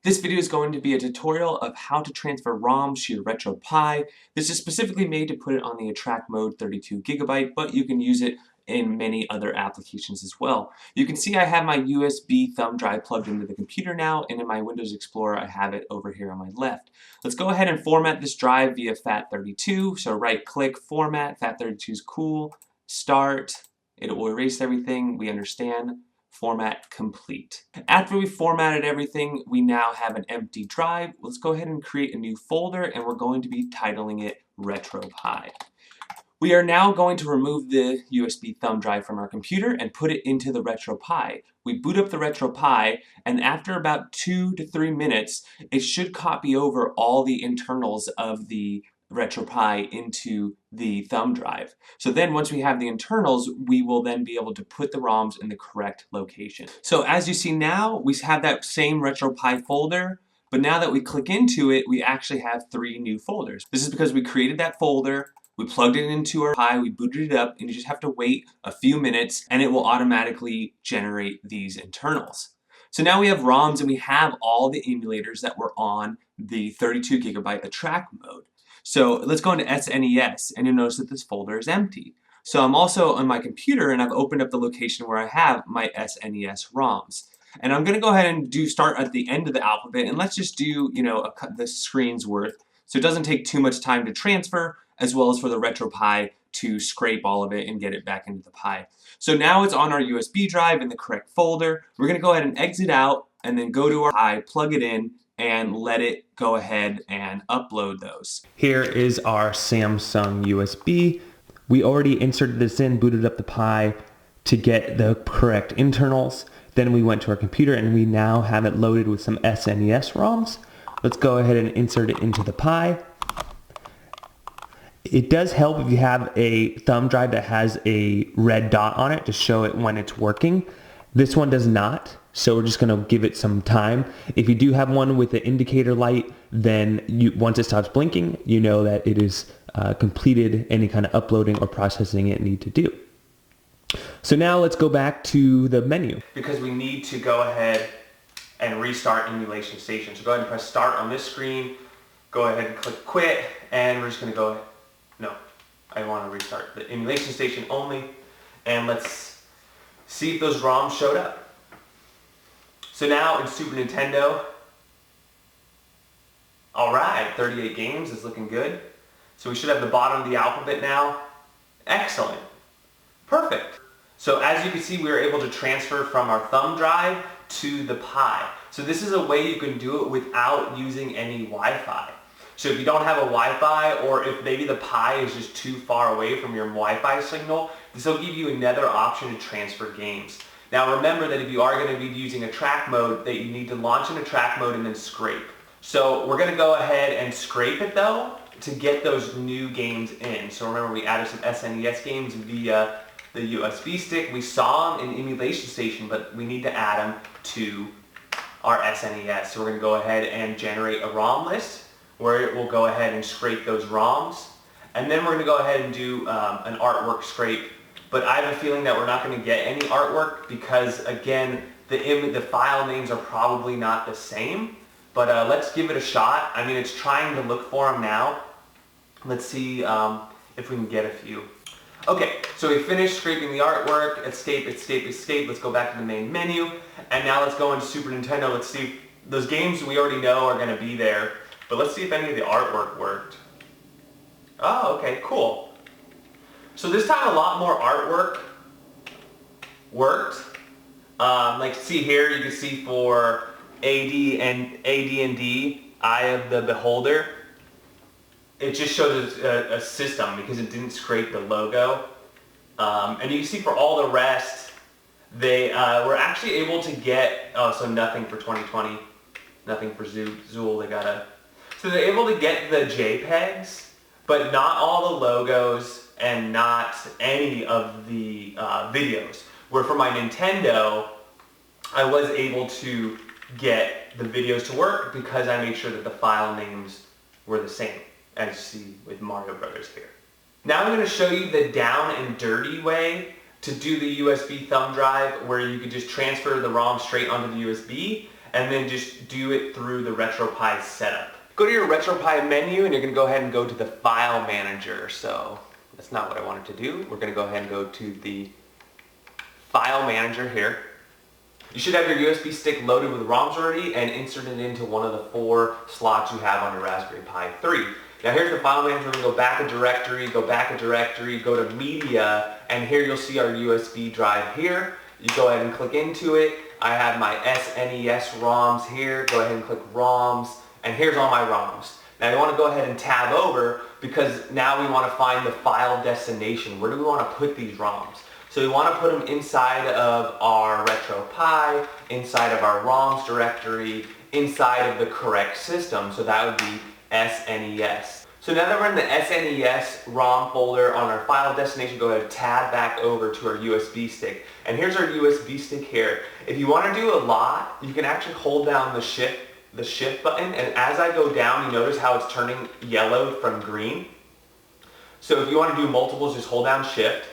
This video is going to be a tutorial of how to transfer ROMs to your RetroPie. This is specifically made to put it on the attract mode 32GB, but you can use it in many other applications as well. You can see I have my USB thumb drive plugged into the computer now, and in my Windows Explorer I have it over here on my left. Let's go ahead and format this drive via FAT32. So right click, format, FAT32 is cool, start, it will erase everything, we understand. Format complete. After we formatted everything, we now have an empty drive. Let's go ahead and create a new folder, and we're going to be titling it RetroPie. We are now going to remove the USB thumb drive from our computer and put it into the RetroPie. We boot up the RetroPie, and after about 2 to 3 minutes, it should copy over all the internals of the RetroPie into the thumb drive. So then once we have the internals, we will then be able to put the ROMs in the correct location. So as you see now, we have that same RetroPie folder, but now that we click into it, we actually have 3 new folders. This is because we created that folder, we plugged it into our Pi, we booted it up, and you just have to wait a few minutes and it will automatically generate these internals. So now we have ROMs and we have all the emulators that were on the 32GB attract mode. So let's go into SNES, and you'll notice that this folder is empty. So I'm also on my computer, and I've opened up the location where I have my SNES ROMs. And I'm going to go ahead and start at the end of the alphabet, and let's just do, the screen's worth. So it doesn't take too much time to transfer, as well as for the RetroPie to scrape all of it and get it back into the Pi. So now it's on our USB drive in the correct folder. We're going to go ahead and exit out, and then go to our Pi, plug it in, and let it go ahead and upload those. Here is our Samsung USB. We already inserted this in, booted up the Pi to get the correct internals. Then we went to our computer and we now have it loaded with some SNES ROMs. Let's go ahead and insert it into the Pi. It does help if you have a thumb drive that has a red dot on it to show it when it's working. This one does not, so we're just going to give it some time. If you do have one with the indicator light, then once it stops blinking, you know that it is completed any kind of uploading or processing it need to do. So now let's go back to the menu. Because we need to go ahead and restart Emulation Station. So go ahead and press start on this screen, go ahead and click quit, and we're just going to go, no, I want to restart the Emulation Station only, and let's see if those ROMs showed up. So now in Super Nintendo, alright, 38 games is looking good. So we should have the bottom of the alphabet now. Excellent. Perfect. So as you can see, we were able to transfer from our thumb drive to the Pi. So this is a way you can do it without using any Wi-Fi. So if you don't have a Wi-Fi, or if maybe the Pi is just too far away from your Wi-Fi signal, this will give you another option to transfer games. Now remember that if you are going to be using attract mode, that you need to launch in attract mode and then scrape. So we're going to go ahead and scrape it though to get those new games in. So remember, we added some SNES games via the USB stick. We saw them in Emulation Station, but we need to add them to our SNES. So we're going to go ahead and generate a ROM list where it will go ahead and scrape those ROMs. And then we're going to go ahead and do an artwork scrape. But I have a feeling that we're not going to get any artwork because, again, the file names are probably not the same. But let's give it a shot. I mean, it's trying to look for them now. Let's see if we can get a few. Okay, so we finished scraping the artwork. Escape, escape, escape. Let's go back to the main menu. And now let's go into Super Nintendo. Let's see if those games we already know are going to be there. But let's see if any of the artwork worked. Oh, okay, cool. So this time a lot more artwork worked. Like see here, you can see for AD&D, Eye of the Beholder, it just shows a system because it didn't scrape the logo. And you can see for all the rest, they were actually able to get, so nothing for 2020, nothing for Zool, they got a... So they're able to get the JPEGs, but not all the logos and not any of the videos. Where for my Nintendo, I was able to get the videos to work because I made sure that the file names were the same, as you see with Mario Brothers here. Now I'm going to show you the down and dirty way to do the USB thumb drive, where you could just transfer the ROM straight onto the USB and then just do it through the RetroPie setup. Go to your RetroPie menu and you're going to go ahead and go to the File Manager. So that's not what I wanted to do. We're going to go ahead and go to the File Manager here. You should have your USB stick loaded with ROMs already and inserted into one of the 4 slots you have on your Raspberry Pi 3. Now here's the file manager. We're going to go back a directory, go to media, and here you'll see our USB drive here. You go ahead and click into it. I have my SNES ROMs here. Go ahead and click ROMs, and here's all my ROMs. Now you want to go ahead and tab over because now we want to find the file destination. Where do we want to put these ROMs? So we want to put them inside of our RetroPie, inside of our ROMs directory, inside of the correct system. So that would be SNES. So now that we're in the SNES ROM folder on our file destination, go ahead and tab back over to our USB stick. And here's our USB stick here. If you want to do a lot, you can actually hold down the shift button, and as I go down, you notice how it's turning yellow from green. So if you want to do multiples, just hold down shift.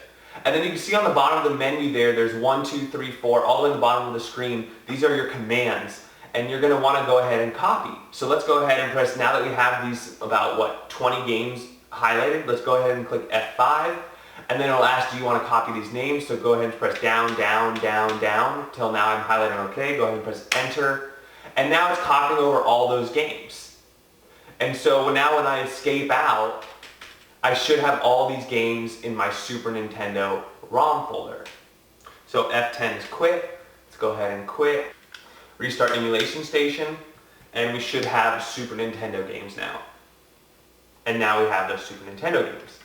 And then you can see on the bottom of the menu there's 1, 2, 3, 4, all the way at the bottom of the screen. These are your commands, and you're going to want to go ahead and copy. So let's go ahead and press, now that we have these about 20 games highlighted, let's go ahead and click F5, and then it'll ask, do you want to copy these names? So go ahead and press down, down, down, down, till now I'm highlighting OK. Go ahead and press enter, and now it's copying over all those games. And so now when I escape out, I should have all these games in my Super Nintendo ROM folder. So F10 is quit. Let's go ahead and quit. Restart emulation station, and we should have Super Nintendo games now. And now we have those Super Nintendo games.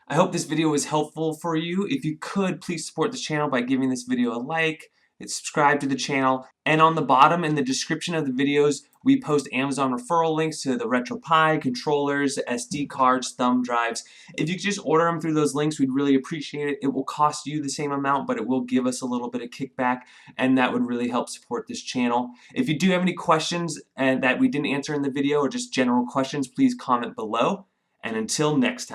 I hope this video was helpful for you. If you could, please support this channel by giving this video a like, subscribe to the channel, and on the bottom in the description of the videos, we post Amazon referral links to the RetroPie, controllers, SD cards, thumb drives. If you could just order them through those links, we'd really appreciate it. It will cost you the same amount, but it will give us a little bit of kickback, and that would really help support this channel. If you do have any questions that we didn't answer in the video or just general questions, please comment below. And until next time.